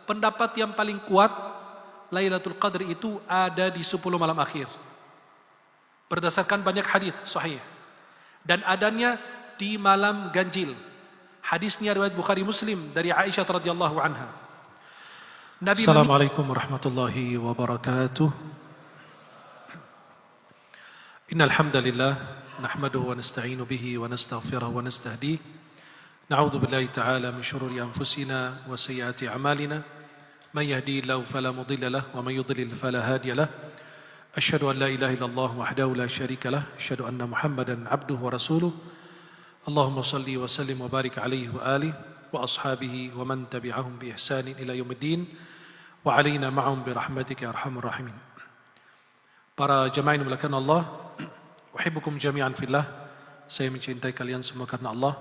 pendapat yang paling kuat, Lailatul Qadar itu ada di 10 malam akhir. Berdasarkan banyak hadis sahih. Dan adanya di malam ganjil. Hadisnya riwayat Bukhari Muslim dari Aisyah radhiyallahu anha. Assalamualaikum warahmatullahi wabarakatuh. Innal hamdalillah nahmaduhu wa nasta'inu bihi wa nastaghfiruhu wa nastahdihi. Na'udzu billahi ta'ala min shururi anfusina wa sayyiati a'malina. Man yahdihillahu fala mudilla lahu wa man yudlil fala hadiya lahu. Asyhadu an la ilaha illallah wahdahu la syarika lah. Asyhadu anna Muhammadan abduhu wa rasuluh. Allahumma salli wa sallim wa barik alaihi wa alihi wa ashabihi wa man tabi'ahum bi ihsanin ila yaumiddin wa alaina ma'hum bi rahmatika ya arhamar rahimin. Para jemaah yang dimuliakan Allah, uhibbukum jami'an fillah. Saya mencintai kalian semua karena Allah.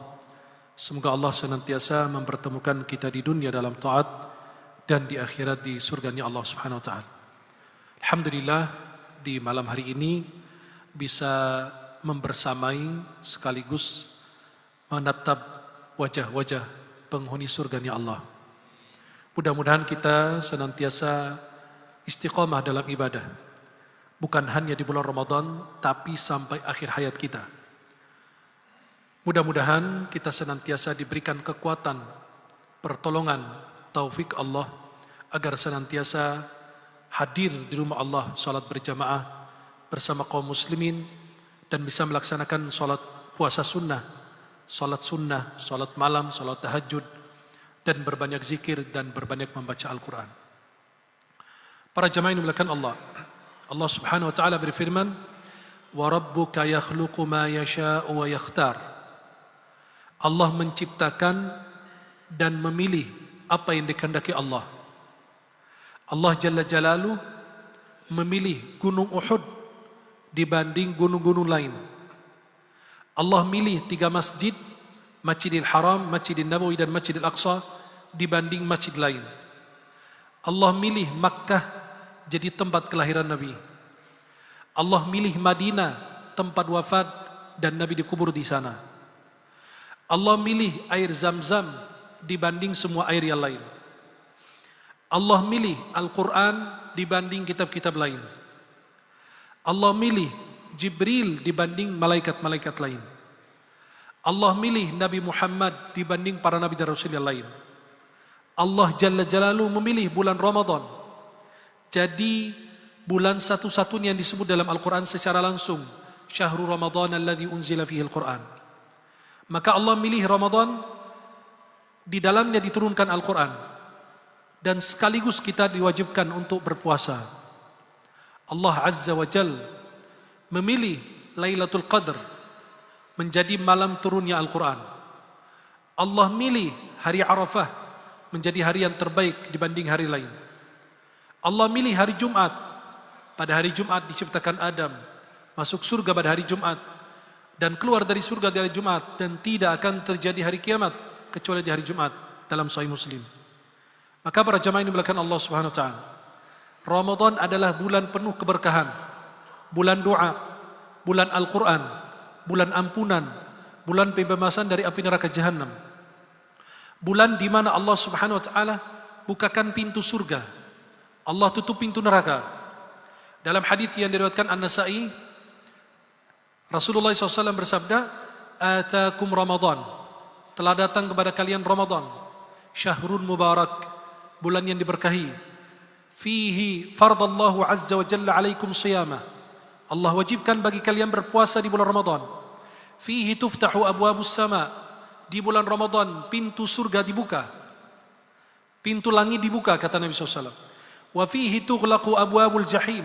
Semoga Allah senantiasa mempertemukan kita di dunia dalam taat dan di akhirat di surganya Allah Subhanahu wa taala. Alhamdulillah, di malam hari ini bisa membersamai sekaligus menatap wajah-wajah penghuni surganya Allah. Mudah-mudahan kita senantiasa istiqamah dalam ibadah, bukan hanya di bulan Ramadan, tapi sampai akhir hayat kita. Mudah-mudahan kita senantiasa diberikan kekuatan, pertolongan, taufik Allah, agar senantiasa hadir di rumah Allah, salat berjamaah bersama kaum muslimin, dan bisa melaksanakan salat puasa sunnah, salat malam, salat tahajud, dan berbanyak zikir dan berbanyak membaca Al-Quran. Para jemaah yang dimuliakan Allah, Allah Subhanahu wa taala berfirman, "Wa rabbuka yakhluqu ma yasha'u wa yakhtar." Allah menciptakan dan memilih apa yang dikehendaki Allah. Allah Jalla Jalaluhu memilih gunung Uhud dibanding gunung-gunung lain. Allah milih 3 masjid, Masjidil Haram, Masjidil Nabawi dan Masjidil Aqsa dibanding masjid lain. Allah milih Makkah jadi tempat kelahiran Nabi. Allah milih Madinah tempat wafat dan Nabi dikubur di sana. Allah milih air Zam-Zam dibanding semua air yang lain. Allah milih Al-Quran dibanding kitab-kitab lain. Allah milih Jibril dibanding malaikat-malaikat lain. Allah milih Nabi Muhammad dibanding para nabi dan rasul yang lain. Allah Jalla Jalaluhu memilih bulan Ramadan jadi bulan satu-satunya yang disebut dalam Al-Quran secara langsung, Syahrul Ramadan alladzi unzila fihi Al-Quran. Maka Allah milih Ramadan, di dalamnya diturunkan Al-Quran, dan sekaligus kita diwajibkan untuk berpuasa. Allah Azza wa Jal memilih Lailatul Qadar menjadi malam turunnya Al-Quran. Allah milih hari Arafah menjadi hari yang terbaik dibanding hari lain. Allah milih hari Jumat. Pada hari Jumat diciptakan Adam, masuk surga pada hari Jumat, dan keluar dari surga di hari Jumat, dan tidak akan terjadi hari kiamat kecuali di hari Jumat, dalam Sahih Muslim. Maka para jamaah yang dimuliakan Allah Subhanahu wa taala, Ramadan adalah bulan penuh keberkahan, bulan doa, bulan Al-Quran, bulan ampunan, bulan pembebasan dari api neraka jahanam. Bulan di mana Allah Subhanahu wa taala bukakan pintu surga, Allah tutup pintu neraka. Dalam hadis yang diriwayatkan An-Nasa'i, Rasulullah SAW bersabda, "Atakum Ramadan." Telah datang kepada kalian Ramadan, syahrun mubarak, bulan yang diberkahi. Fihi fardallahu azza wa jalla alaikum siyamah. Allah wajibkan bagi kalian berpuasa di bulan Ramadan. Fihi tuftahu abwabus sama. Di bulan Ramadan pintu surga dibuka, pintu langit dibuka, kata Nabi SAW. Wa fihi tughlaqu abwabul jahim.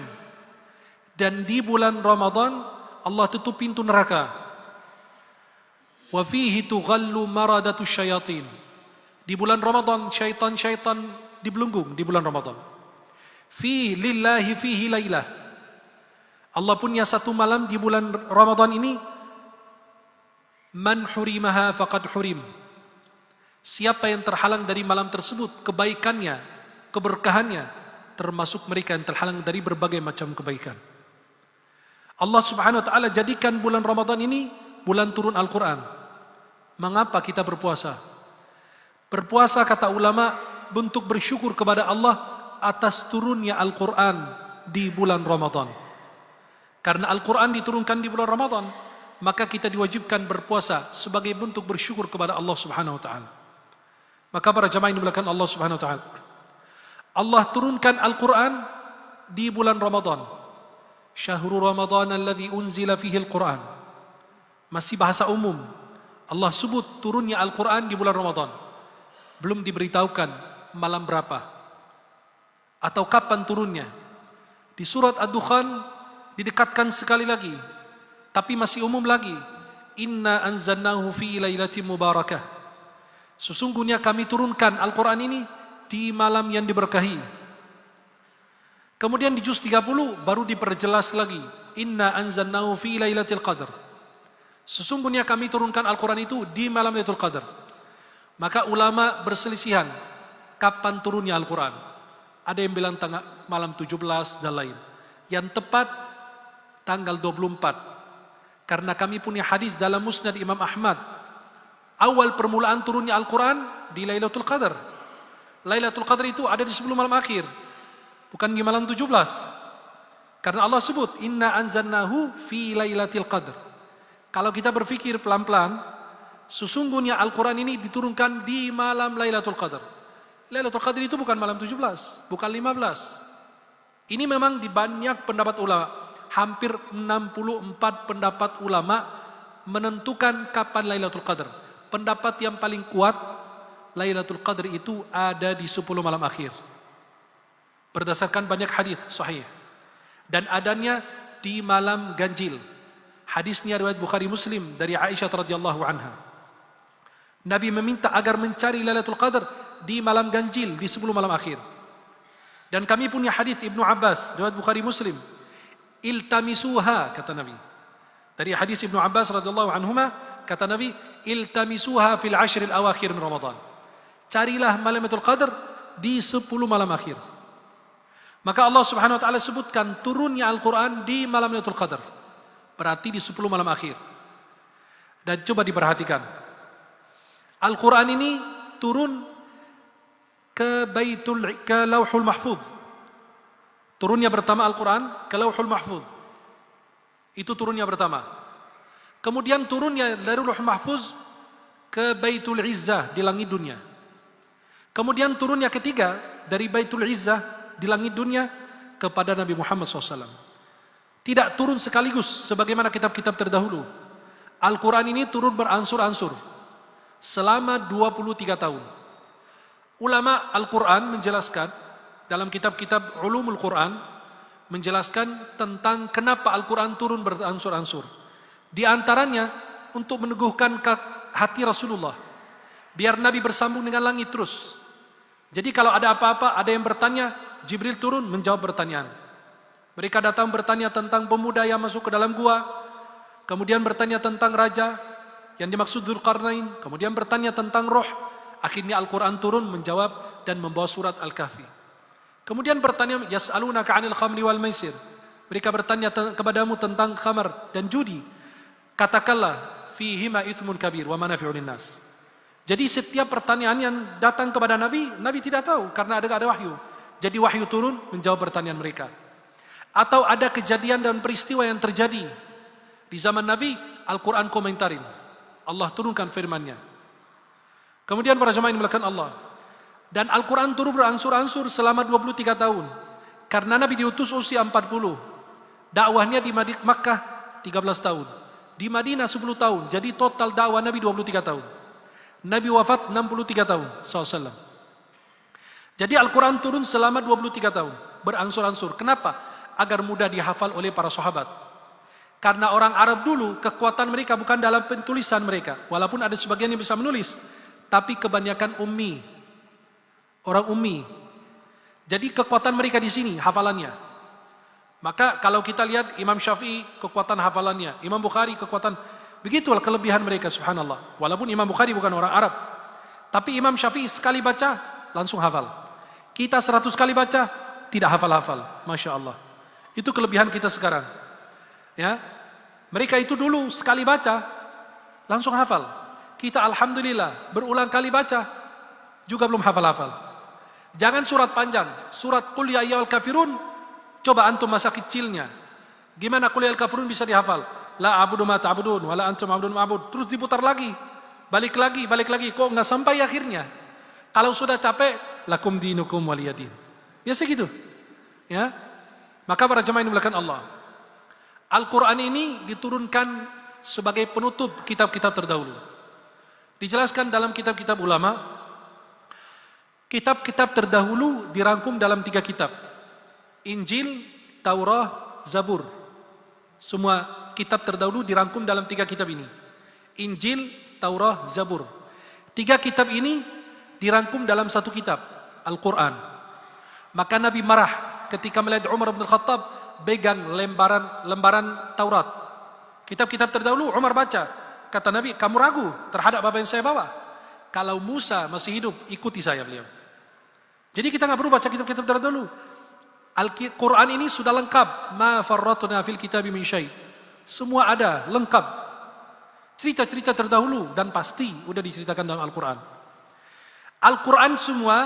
Dan di bulan Ramadan Allah tutup pintu neraka. Wa fihi tughallu maradatus syayatin. Di bulan Ramadan syaitan-syaitan dibelenggu di bulan Ramadan. Fi lillahi fihi lailah. Allah punya satu malam di bulan Ramadan ini. Man hurimaha faqad hurim. Siapa yang terhalang dari malam tersebut, kebaikannya, keberkahannya, termasuk mereka yang terhalang dari berbagai macam kebaikan. Allah Subhanahu wa taala jadikan bulan Ramadan ini bulan turun Al-Quran. Mengapa kita berpuasa? Berpuasa, kata ulama, bentuk bersyukur kepada Allah atas turunnya Al-Quran di bulan Ramadan. Karena Al-Quran diturunkan di bulan Ramadan, maka kita diwajibkan berpuasa sebagai bentuk bersyukur kepada Allah Subhanahu wa taala. Maka para jamaah yang dimuliakan Allah Subhanahu wa taala, Allah turunkan Al-Quran di bulan Ramadan. Syahrul Ramadan alladzi unzila fihi Al-Quran. Masih bahasa umum. Allah sebut turunnya Al-Quran di bulan Ramadan. Belum diberitahukan malam berapa atau kapan turunnya. Di surat Ad-Dukhan didekatkan sekali lagi, tapi masih umum lagi. Inna anzalnahu fi lailatin mubarakah. Sesungguhnya kami turunkan Al-Quran ini di malam yang diberkahi. Kemudian di juz 30 baru diperjelas lagi. Inna anzalnahu fi lailatul qadar. Sesungguhnya kami turunkan Al-Quran itu di malam Lailatul Qadar. Maka ulama berselisihan kapan turunnya Al-Quran. Ada yang bilang malam 17 dan lain. Yang tepat tanggal 24. Karena kami punya hadis dalam Musnad Imam Ahmad. Awal permulaan turunnya Al-Quran di Lailatul Qadar. Lailatul Qadar itu ada di sebelum malam akhir. Bukan di malam 17. Karena Allah sebut, Inna anzalnahu fi Lailatul Qadar. Kalau kita berpikir pelan-pelan, sesungguhnya Al-Quran ini diturunkan di malam Lailatul Qadar. Lailatul Qadar itu bukan malam 17, bukan 15. Ini memang di banyak pendapat ulama. Hampir 64 pendapat ulama menentukan kapan Lailatul Qadar. Pendapat yang paling kuat, Lailatul Qadar itu ada di 10 malam akhir. Berdasarkan banyak hadis sahih. Dan adanya di malam ganjil. Hadisnya riwayat Bukhari Muslim dari Aisyah radhiyallahu anha. Nabi meminta agar mencari Lailatul Qadar di malam ganjil di 10 malam akhir. Dan kami punya hadis Ibnu Abbas riwayat Bukhari Muslim. Iltamisuha kata Nabi. Dari hadis Ibnu Abbas radhiyallahu anhuma kata Nabi, iltamisuha fil ashril awakhir min Ramadan. Carilah Lailatul Qadar di 10 malam akhir. Maka Allah Subhanahu wa taala sebutkan turunnya Al-Qur'an di malam Lailatul Qadar. Berarti di 10 malam akhir. Dan coba diperhatikan. Al-Quran ini turun ke Lauhul Mahfuz. Turunnya pertama Al-Quran ke Lauhul Mahfuz. Itu turunnya pertama. Kemudian turunnya dari Lauhul Mahfuz ke Baitul Izzah di langit dunia. Kemudian turunnya ketiga dari Baitul Izzah di langit dunia kepada Nabi Muhammad SAW. Tidak turun sekaligus sebagaimana kitab-kitab terdahulu. Al-Quran ini turun beransur-ansur selama 23 tahun. Ulama Al-Quran menjelaskan dalam kitab-kitab Ulumul Quran menjelaskan tentang kenapa Al-Quran turun beransur-ansur. Di antaranya untuk meneguhkan hati Rasulullah. Biar Nabi bersambung dengan langit terus. Jadi kalau ada apa-apa, ada yang bertanya, Jibril turun menjawab pertanyaan. Mereka datang bertanya tentang pemuda yang masuk ke dalam gua. Kemudian bertanya tentang raja yang dimaksud Dzulqarnain. Kemudian bertanya tentang roh. Akhirnya Al-Quran turun menjawab dan membawa surat Al-Kahfi. Kemudian bertanya, Yas'alunaka 'anil khamri wal maisir. Mereka bertanya kepadamu tentang khamar dan judi. Katakanlah, fihima ithmun kabir wa manafi'un linnas. Jadi setiap pertanyaan yang datang kepada Nabi, Nabi tidak tahu karena ada wahyu. Jadi wahyu turun menjawab pertanyaan mereka. Atau ada kejadian dan peristiwa yang terjadi di zaman Nabi, Al-Quran komentarin. Allah turunkan firman-Nya. Kemudian para jemaah yang dimuliakan Allah. Dan Al-Quran turun beransur-ansur selama 23 tahun. Karena Nabi diutus usia 40. Dakwahnya di Makkah 13 tahun. Di Madinah 10 tahun. Jadi total dakwah Nabi 23 tahun. Nabi wafat 63 tahun SAW. Jadi Al-Quran turun selama 23 tahun. Beransur-ansur. Kenapa? Agar mudah dihafal oleh para sahabat. Karena orang Arab dulu, kekuatan mereka bukan dalam pentulisan mereka. Walaupun ada sebagian yang bisa menulis. Tapi kebanyakan ummi. Orang ummi. Jadi kekuatan mereka di sini, hafalannya. Maka kalau kita lihat Imam Syafi'i, kekuatan hafalannya. Imam Bukhari, kekuatan. Begitulah kelebihan mereka, subhanallah. Walaupun Imam Bukhari bukan orang Arab. Tapi Imam Syafi'i sekali baca, langsung hafal. Kita 100 kali baca, tidak hafal-hafal. Masya Allah. Itu kelebihan kita sekarang. Ya, mereka itu dulu sekali baca langsung hafal. Kita alhamdulillah berulang kali baca juga belum hafal-hafal. Jangan surat panjang. Surat Qul ya ayyuhal kafirun, coba antum masa kecilnya. Gimana Qul ya ayyuhal kafirun bisa dihafal? La a'budu ma ta'budun wa la antum a'budun ma'bud. Terus diputar lagi. Balik lagi. Kok nggak sampai akhirnya? Kalau sudah capek, lakum dinukum waliyadin. Biasa gitu. Ya. Maka para jemaah yang dimuliakan Allah, Al-Quran ini diturunkan sebagai penutup kitab-kitab terdahulu. Dijelaskan dalam kitab-kitab ulama, kitab-kitab terdahulu dirangkum dalam 3 kitab. Injil, Taurah, Zabur. Semua kitab terdahulu dirangkum dalam 3 kitab ini. Injil, Taurah, Zabur. 3 kitab ini dirangkum dalam 1 kitab, Al-Quran. Maka Nabi marah ketika melihat Umar bin Khattab pegang lembaran Taurat. Kitab-kitab terdahulu Umar baca. Kata Nabi, kamu ragu terhadap apa yang saya bawa? Kalau Musa masih hidup, ikuti saya, beliau. Jadi kita nggak perlu baca kitab-kitab terdahulu. Al-Quran ini sudah lengkap. Ma farratna fil kitabi min syai'. Semua ada, lengkap. Cerita-cerita terdahulu dan pasti udah diceritakan dalam Al-Quran. Al-Quran semua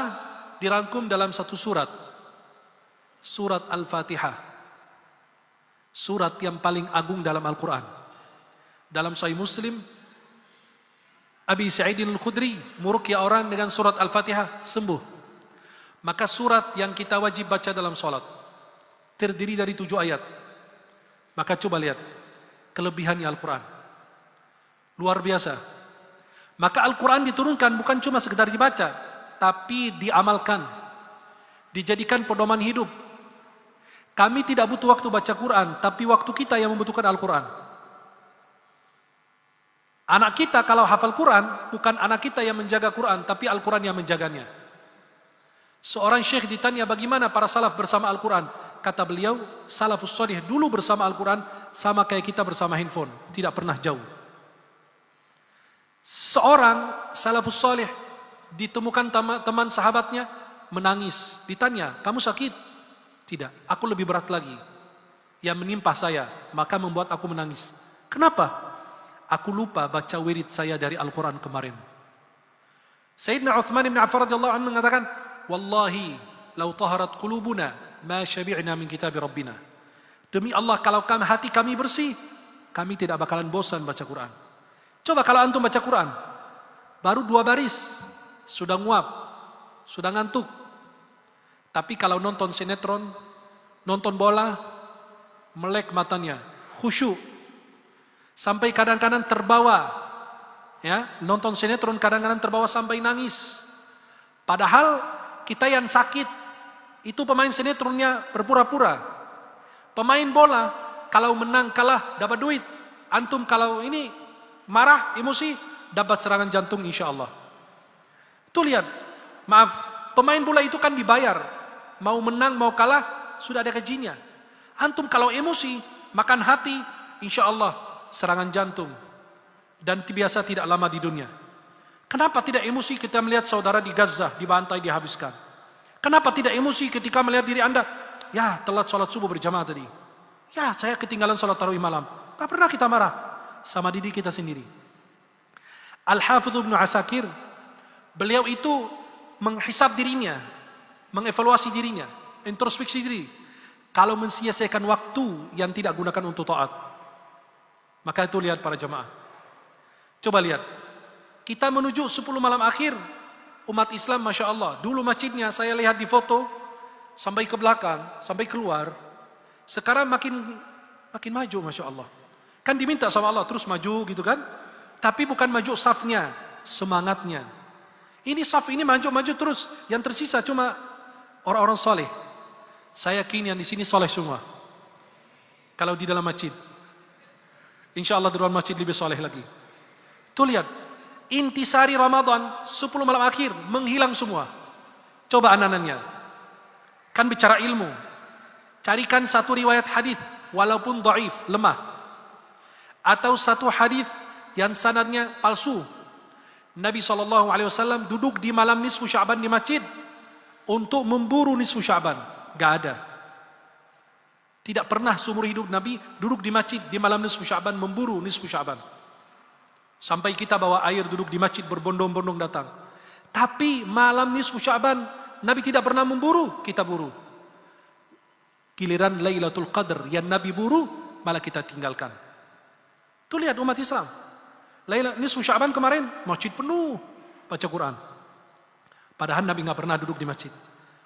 dirangkum dalam 1 surat. Surat Al-Fatihah. Surat yang paling agung dalam Al-Quran. Dalam Sahih Muslim, Abi Sa'idin Al-Khudri meruqyah orang dengan surat Al-Fatihah, sembuh. Maka surat yang kita wajib baca dalam sholat terdiri dari 7 ayat. Maka coba lihat kelebihannya Al-Quran. Luar biasa. Maka Al-Quran diturunkan bukan cuma sekedar dibaca, tapi diamalkan. Dijadikan pedoman hidup. Kami tidak butuh waktu baca Quran, tapi waktu kita yang membutuhkan Al-Quran. Anak kita kalau hafal Quran, bukan anak kita yang menjaga Quran, tapi Al-Quran yang menjaganya. Seorang syekh ditanya bagaimana para salaf bersama Al-Quran. Kata beliau, salafus shalih dulu bersama Al-Quran sama kayak kita bersama handphone, tidak pernah jauh. Seorang salafus shalih ditemukan teman sahabatnya menangis. Ditanya, kamu sakit? Tidak, aku lebih berat lagi. Yang menimpa saya, maka membuat aku menangis. Kenapa? Aku lupa baca wirid saya dari Al-Quran kemarin. Sayyidina Uthman bin Affan radhiyallahu anhu mengatakan, wallahi lau taharat qulubuna ma syabi'na min kitab rabbina. Demi Allah, kalau hati kami bersih, kami tidak bakalan bosan baca Quran. Coba kalau antum baca Quran, baru 2 baris sudah nguap, sudah ngantuk. Tapi kalau nonton sinetron, nonton bola, melek matanya, khusyuk. Sampai kadang-kadang terbawa, ya, nonton sinetron kadang-kadang terbawa sampai nangis. Padahal kita yang sakit, itu pemain sinetronnya berpura-pura. Pemain bola, kalau menang kalah dapat duit. Antum kalau ini marah, emosi, dapat serangan jantung insya Allah. Tuh lihat, maaf, pemain bola itu kan dibayar. Mau menang, mau kalah, sudah ada gajinya. Antum kalau emosi, makan hati, insya Allah serangan jantung. Dan biasa tidak lama di dunia. Kenapa tidak emosi kita melihat saudara di Gaza, dibantai, dihabiskan? Kenapa tidak emosi ketika melihat diri anda, ya telat sholat subuh berjamaah tadi. Ya saya ketinggalan sholat tarawih malam. Tak pernah kita marah sama diri kita sendiri. Al-Hafidh Ibnu Asakir, beliau itu menghisab dirinya, mengevaluasi dirinya, introspeksi diri. Kalau mensia-siakan waktu yang tidak gunakan untuk taat. Maka itu lihat para jamaah. Coba lihat. Kita menuju 10 malam akhir. Umat Islam Masya Allah. Dulu masjidnya saya lihat di foto. Sampai ke belakang. Sampai keluar. Sekarang makin maju Masya Allah. Kan diminta sama Allah terus maju gitu kan. Tapi bukan maju safnya. Semangatnya. Ini saf ini maju terus. Yang tersisa cuma orang-orang soleh. Saya yakin yang di sini soleh semua. Kalau di dalam masjid. Insya Allah di luar masjid lebih soleh lagi. Tuh lihat. Intisari Ramadan 10 malam akhir menghilang semua. Coba ananannya. Kan bicara ilmu. Carikan satu riwayat hadis walaupun dhaif, lemah. Atau satu hadis yang sanadnya palsu. Nabi SAW duduk di malam nisfu Sya'ban di masjid untuk memburu nisfu Sya'ban. Gak ada. Tidak pernah seumur hidup Nabi duduk di masjid di malam nisfu Sya'ban memburu nisfu Sya'ban. Sampai kita bawa air duduk di masjid berbondong-bondong datang. Tapi malam nisfu Sya'ban Nabi tidak pernah memburu, kita buru. Giliran Lailatul Qadar yang Nabi buru, malah kita tinggalkan. Tuh lihat umat Islam. Nisfu Sya'ban kemarin, masjid penuh baca Quran. Padahal Nabi nggak pernah duduk di masjid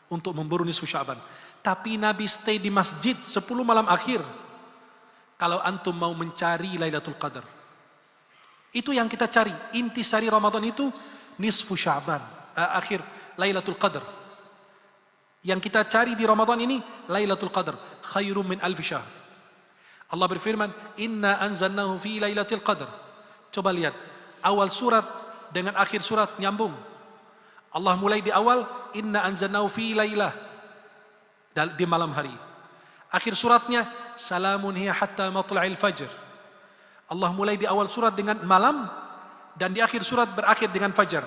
untuk memburu nisfu Sya'ban. Tapi Nabi stay di masjid 10 malam akhir. Kalau antum mau mencari Lailatul Qadar, itu yang kita cari. Intisari Ramadan itu nisfu Sya'ban, akhir Lailatul Qadar. Yang kita cari di Ramadan ini Lailatul Qadar, khairum min alfi syahr. Allah berfirman, "Inna anzalnahu fi Lailatul Qadar." Coba lihat, awal surat dengan akhir surat nyambung. Allah mulai di awal, "Inna anzalnahu fi lailah," di malam hari. Akhir suratnya, "Salamun hiya hatta matla'il fajr." Allah mulai di awal surat dengan malam, dan di akhir surat berakhir dengan fajar.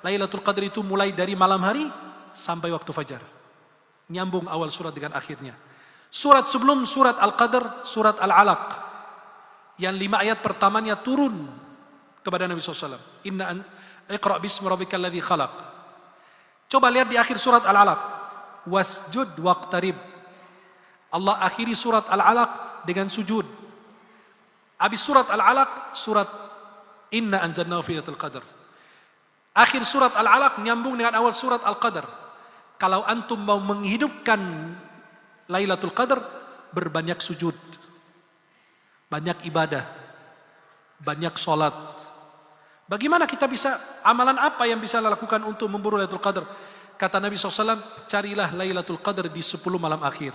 Lailatul Qadar itu mulai dari malam hari sampai waktu fajar. Nyambung awal surat dengan akhirnya. Surat sebelum surat Al-Qadar, surat Al-Alaq, yang 5 ayat pertamanya turun kepada Nabi SAW. Iqra' bismi rabbikal ladzi khalaq. Coba lihat di akhir surat Al-Alaq, wasjud waqtarib. Allah akhiri surat Al-Alaq dengan sujud. Habis surat Al-Alaq, surat Inna anzalnahu fi Lailatul Qadar. Akhir surat Al-Alaq nyambung dengan awal surat Al-Qadar. Kalau antum mau menghidupkan Lailatul Qadar, berbanyak sujud, banyak ibadah, banyak sholat. Bagaimana kita bisa, amalan apa yang bisa lakukan untuk memburu Lailatul Qadar? Kata Nabi SAW, carilah Lailatul Qadar di 10 malam akhir.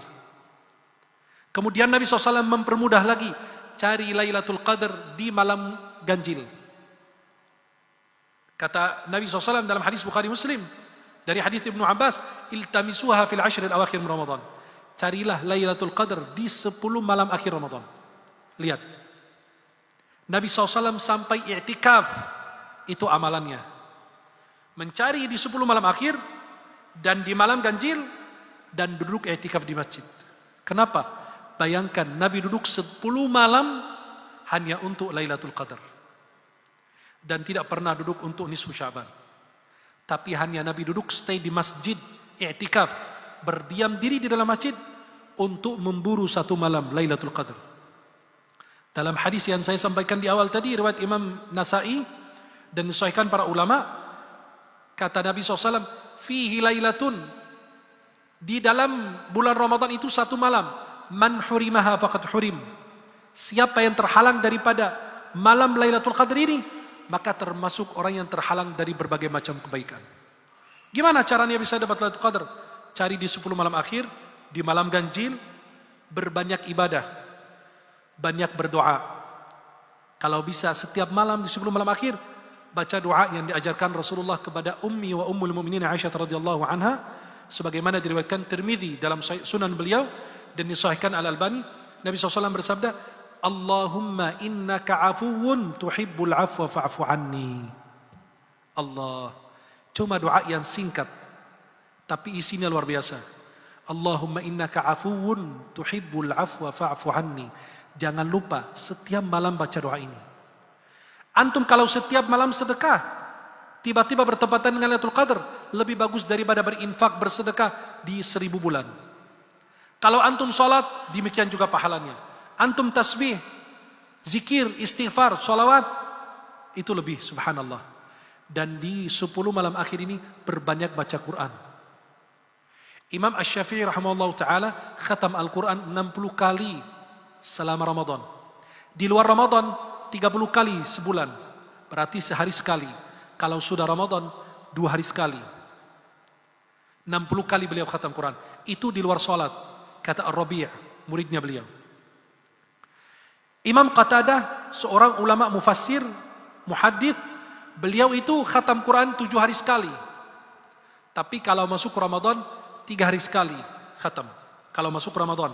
Kemudian Nabi SAW mempermudah lagi, cari Lailatul Qadar di malam ganjil. Kata Nabi SAW dalam hadis Bukhari Muslim, dari hadis Ibnu Abbas, iltamisuha fil ashril awakhir Ramadan. Carilah Lailatul Qadar di 10 malam akhir Ramadan. Lihat, Nabi SAW sampai i'tikaf, itu amalannya. Mencari di 10 malam akhir, dan di malam ganjil, dan duduk i'tikaf di masjid. Kenapa? Bayangkan, Nabi duduk 10 malam hanya untuk Lailatul Qadar. Dan tidak pernah duduk untuk nisfu Sya'ban. Tapi hanya Nabi duduk stay di masjid, i'tikaf, berdiam diri di dalam masjid untuk memburu satu malam Lailatul Qadar. Dalam hadis yang saya sampaikan di awal tadi, riwayat Imam Nasa'i dan disahihkan para ulama, kata Nabi SAW, fihi lailatun, di dalam bulan Ramadan itu satu malam, man hurimaha faqad hurim. Siapa yang terhalang daripada malam Lailatul Qadar ini, maka termasuk orang yang terhalang dari berbagai macam kebaikan. Gimana caranya bisa dapat Lailatul Qadar? Cari di 10 malam akhir, di malam ganjil, berbanyak ibadah, banyak berdoa. Kalau bisa setiap malam di 10 malam akhir, baca doa yang diajarkan Rasulullah kepada ummi wa ummul mu'minin Aisyah radhiyallahu anha, sebagaimana diriwayatkan Tirmidzi dalam sunan beliau dan disahihkan Al-Albani. Nabi SAW bersabda, Allahumma innaka afuwun tuhibbul afwa fa'fu anni. Allah, cuma doa yang singkat tapi isinya luar biasa. Allahumma innaka afuwun tuhibbul afwa fa'fu anni. Jangan lupa setiap malam baca doa ini. Antum kalau setiap malam sedekah, tiba-tiba bertepatan dengan Lailatul Qadar, lebih bagus daripada berinfak bersedekah di 1000 bulan. Kalau antum sholat, demikian juga pahalanya. Antum tasbih, zikir, istighfar, sholawat, itu lebih, subhanallah. Dan di 10 malam akhir ini berbanyak baca Quran. Imam Asy-Syafi'i rahimahullah ta'ala khatam Al-Quran 60 kali selama Ramadan. Di luar Ramadan 30 kali sebulan, berarti sehari sekali. Kalau sudah Ramadan 2 hari sekali. 60 kali beliau khatam Quran. Itu di luar sholat, kata Ar-Rabi', muridnya beliau. Imam Qatadah, seorang ulama mufassir, muhaddits, beliau itu khatam Quran 7 hari sekali. Tapi kalau masuk Ramadan 3 hari sekali khatam. Kalau masuk Ramadan.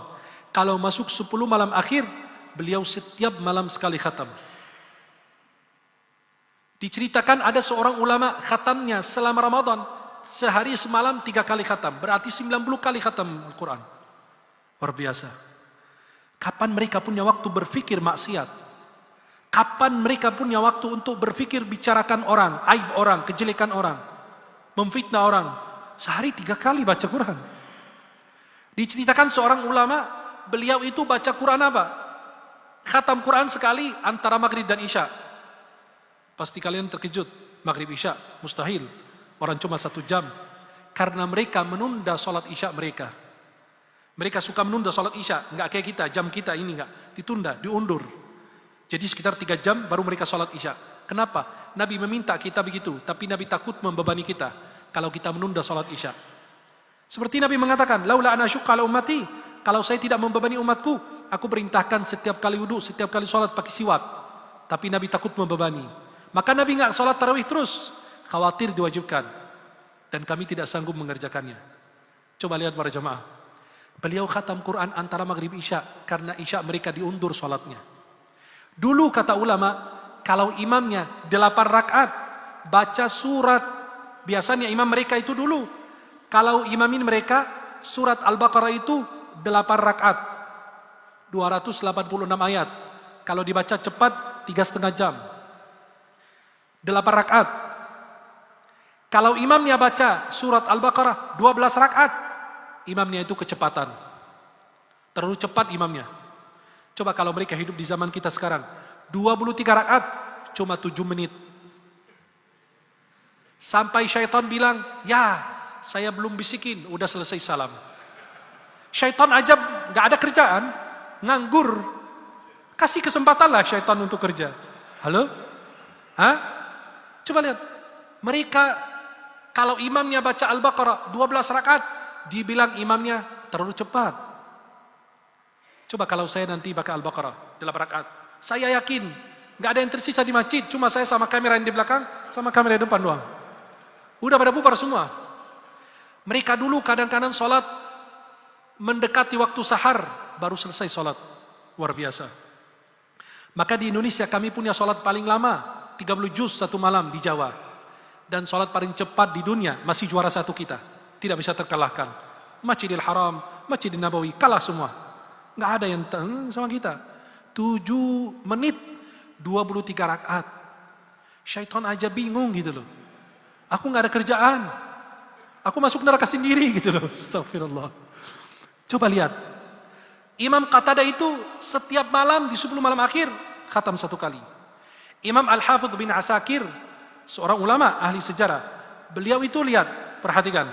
Kalau masuk 10 malam akhir, beliau setiap malam sekali khatam. Diceritakan ada seorang ulama khatamnya selama Ramadan sehari semalam 3 kali khatam. Berarti 90 kali khatam Al-Quran. Luar biasa. Kapan mereka punya waktu berfikir maksiat? Kapan mereka punya waktu untuk berfikir bicarakan orang, aib orang, kejelekan orang, memfitnah orang, sehari 3 kali baca Quran. Diceritakan seorang ulama, beliau itu baca Quran apa? Khatam Quran sekali antara maghrib dan isya. Pasti kalian terkejut, maghrib isya, mustahil. Orang cuma 1 jam. Karena mereka menunda sholat isya mereka. Mereka suka menunda sholat isya, nggak kayak kita, jam kita ini nggak, ditunda, diundur. Jadi sekitar 3 jam baru mereka sholat isya. Kenapa? Nabi meminta kita begitu, tapi Nabi takut membebani kita kalau kita menunda sholat isya. Seperti Nabi mengatakan, laula ana syukka ala ummati, kalau saya tidak membebani umatku, aku perintahkan setiap kali wudu, setiap kali sholat pakai siwak. Tapi Nabi takut membebani. Maka Nabi nggak sholat tarawih terus, khawatir diwajibkan. Dan kami tidak sanggup mengerjakannya. Coba lihat para jamaah. Beliau khatam Quran antara maghrib isya, karena isya mereka diundur sholatnya. Dulu kata ulama, kalau imamnya 8 rakaat, baca surat, biasanya imam mereka itu dulu, kalau imamin mereka, surat Al-Baqarah itu 8 rakaat, 286 ayat. Kalau dibaca cepat, 3,5 jam. 8 rakaat. Kalau imamnya baca surat Al-Baqarah 12 rakaat, imamnya itu kecepatan. Terlalu cepat imamnya. Coba kalau mereka hidup di zaman kita sekarang, 23 rakaat, cuma 7 menit. Sampai syaitan bilang, ya saya belum bisikin, udah selesai salam. Syaitan aja gak ada kerjaan, nganggur. Kasih kesempatanlah syaitan untuk kerja. Halo? Hah? Coba lihat. Mereka kalau imamnya baca Al-Baqarah 12 rakaat, dibilang imamnya terlalu cepat. Coba kalau saya nanti baca Al-Baqarah 8 rakaat, saya yakin gak ada yang tersisa di masjid, cuma saya sama kamera yang di belakang, sama kamera di depan doang. Udah pada bubar semua. Mereka dulu kadang-kadang sholat mendekati waktu sahar, baru selesai sholat. Luar biasa. Maka di Indonesia kami punya sholat paling lama, 30 juz 1 malam di Jawa. Dan sholat paling cepat di dunia, masih juara 1 kita. Tidak bisa terkalahkan. Masjidil Haram, Masjidil Nabawi, kalah semua. Nggak ada yang sama kita. 7 menit, 23 rakaat. Syaitan aja bingung gitu loh. Aku nggak ada kerjaan. Aku masuk neraka sendiri gitu loh. Astagfirullah. Coba lihat. Imam Qatadah itu setiap malam di 10 malam akhir khatam 1 kali. Imam Al-Hafidh bin Asakir, seorang ulama ahli sejarah. Beliau itu lihat, perhatikan.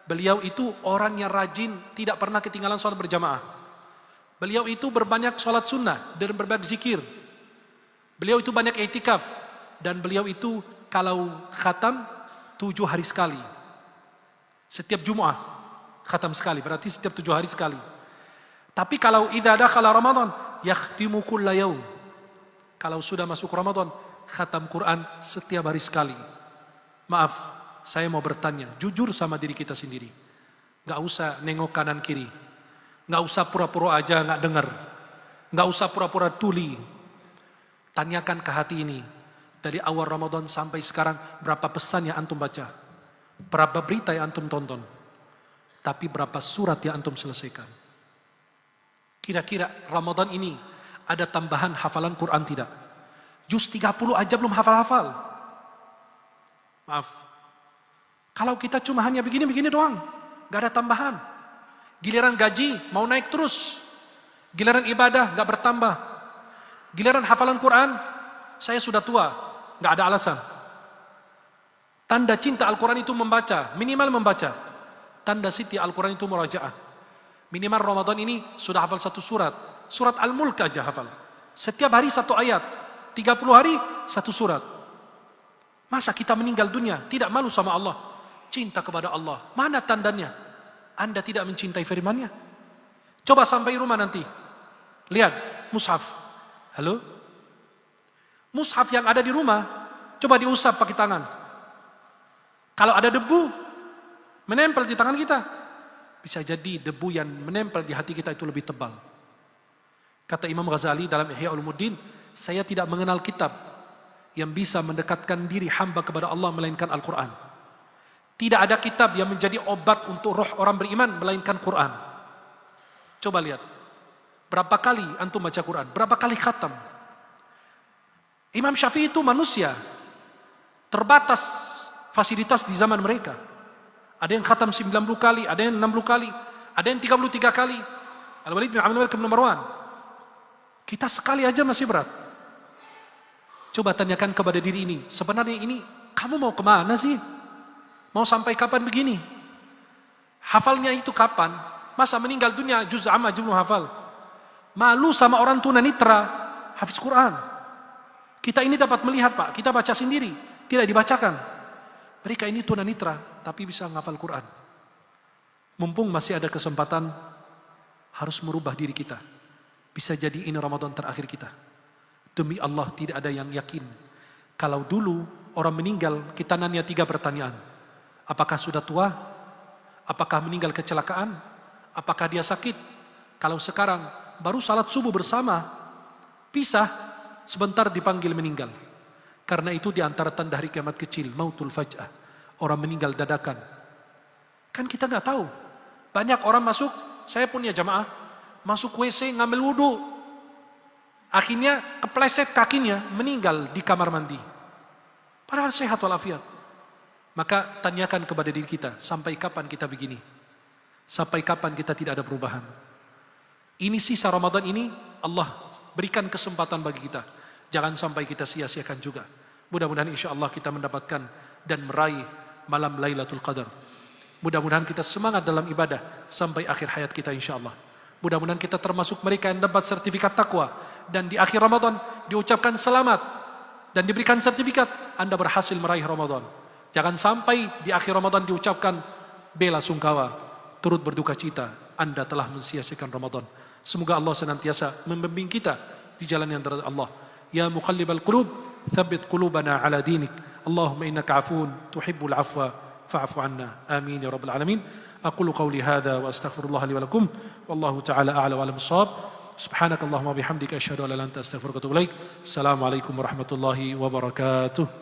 Beliau itu orang yang rajin, tidak pernah ketinggalan sholat berjamaah. Beliau itu berbanyak sholat sunnah dan berbanyak zikir. Beliau itu banyak i'tikaf. Dan beliau itu kalau khatam 7 hari sekali. Setiap Jumat khatam sekali, berarti setiap 7 hari sekali. Tapi kalau idza dakhala Ramadan, yakhtimu kulla yaum. Kalau sudah masuk Ramadan, khatam Quran setiap hari sekali. Maaf, saya mau bertanya, jujur sama diri kita sendiri. Gak usah nengok kanan kiri. Gak usah pura-pura aja gak dengar. Gak usah pura-pura tuli. Tanyakan ke hati ini. Dari awal Ramadan sampai sekarang, berapa pesan yang antum baca? Berapa berita yang antum tonton? Tapi berapa surat yang antum selesaikan? Kira-kira Ramadan ini ada tambahan hafalan Quran tidak? Juz 30 aja belum hafal-hafal. Maaf. Kalau kita cuma hanya begini-begini doang, gak ada tambahan. Giliran gaji mau naik terus. Giliran ibadah gak bertambah. Giliran hafalan Quran, saya sudah tua, gak ada alasan. Tanda cinta Al-Quran itu membaca, minimal membaca. Tanda siti Al-Quran itu murajaah. Minimal Ramadan ini sudah hafal 1 surat. Surat Al-Mulk aja hafal. Setiap hari 1 ayat. 30 hari 1 surat. Masa kita meninggal dunia tidak malu sama Allah? Cinta kepada Allah. Mana tandanya? Anda tidak mencintai firman-Nya? Coba sampai rumah nanti. Lihat, mushaf. Halo? Mushaf yang ada di rumah, coba diusap pakai tangan. Kalau ada debu menempel di tangan kita, bisa jadi debu yang menempel di hati kita itu lebih tebal. Kata Imam Ghazali dalam Ihya Ulumuddin, saya tidak mengenal kitab yang bisa mendekatkan diri hamba kepada Allah melainkan Al-Quran. Tidak ada kitab yang menjadi obat untuk roh orang beriman melainkan Quran. Coba lihat, berapa kali antum baca Quran, berapa kali khatam. Imam Syafi'i itu manusia, terbatas fasilitas di zaman mereka. Ada yang khatam 90 kali, ada yang 60 kali, ada yang 33 kali. Al-Walid bin Abdul Malik bin Marwan. Kita sekali aja masih berat. Coba tanyakan kepada diri ini, sebenarnya ini kamu mau kemana sih? Mau sampai kapan begini? Hafalnya itu kapan? Masa meninggal dunia juz amma belum hafal? Malu sama orang tunanetra hafiz Quran. Kita ini dapat melihat Pak, kita baca sendiri, tidak dibacakan. Mereka ini tunanetra tapi bisa menghafal Quran. Mumpung masih ada kesempatan, harus merubah diri kita. Bisa jadi ini Ramadan terakhir kita. Demi Allah tidak ada yang yakin. Kalau dulu orang meninggal, kita nanya 3 pertanyaan. Apakah sudah tua? Apakah meninggal kecelakaan? Apakah dia sakit? Kalau sekarang baru salat subuh bersama, pisah, sebentar dipanggil meninggal. Karena itu di antara tanda hari kiamat kecil, mautul faj'ah. Orang meninggal dadakan. Kan kita nggak tahu. Banyak orang masuk, saya punya jamaah, masuk WC ngambil wudhu. Akhirnya kepleset kakinya, meninggal di kamar mandi. Padahal sehat walafiat. Maka tanyakan kepada diri kita, sampai kapan kita begini? Sampai kapan kita tidak ada perubahan? Ini sisa Ramadan ini, Allah berikan kesempatan bagi kita. Jangan sampai kita sia-siakan juga. Mudah-mudahan insya Allah kita mendapatkan dan meraih malam Lailatul Qadar. Mudah-mudahan kita semangat dalam ibadah sampai akhir hayat kita insya Allah. Mudah-mudahan kita termasuk mereka yang dapat sertifikat takwa. Dan di akhir Ramadan diucapkan selamat. Dan diberikan sertifikat, Anda berhasil meraih Ramadan. Jangan sampai di akhir Ramadan diucapkan bela sungkawa, turut berduka cita, Anda telah mensia-siakan Ramadan. Semoga Allah senantiasa membimbing kita di jalan yang dari Allah. Ya muqallibal qulub, thabbit qulubana ala dinik. Allahumma innaka afun, tuhibbul afwa, fa'fu anna. Amin ya rabbal alamin. Aqulu qawli hadha wa astaghfirullah li wa lakum. Wallahu ta'ala a'la wa alam as-shawab. Subhanakallahumma bihamdika asyhadu an la ilaha illa anta astaghfiruka wa atubu ilaik. Assalamualaikum warahmatullahi wabarakatuh.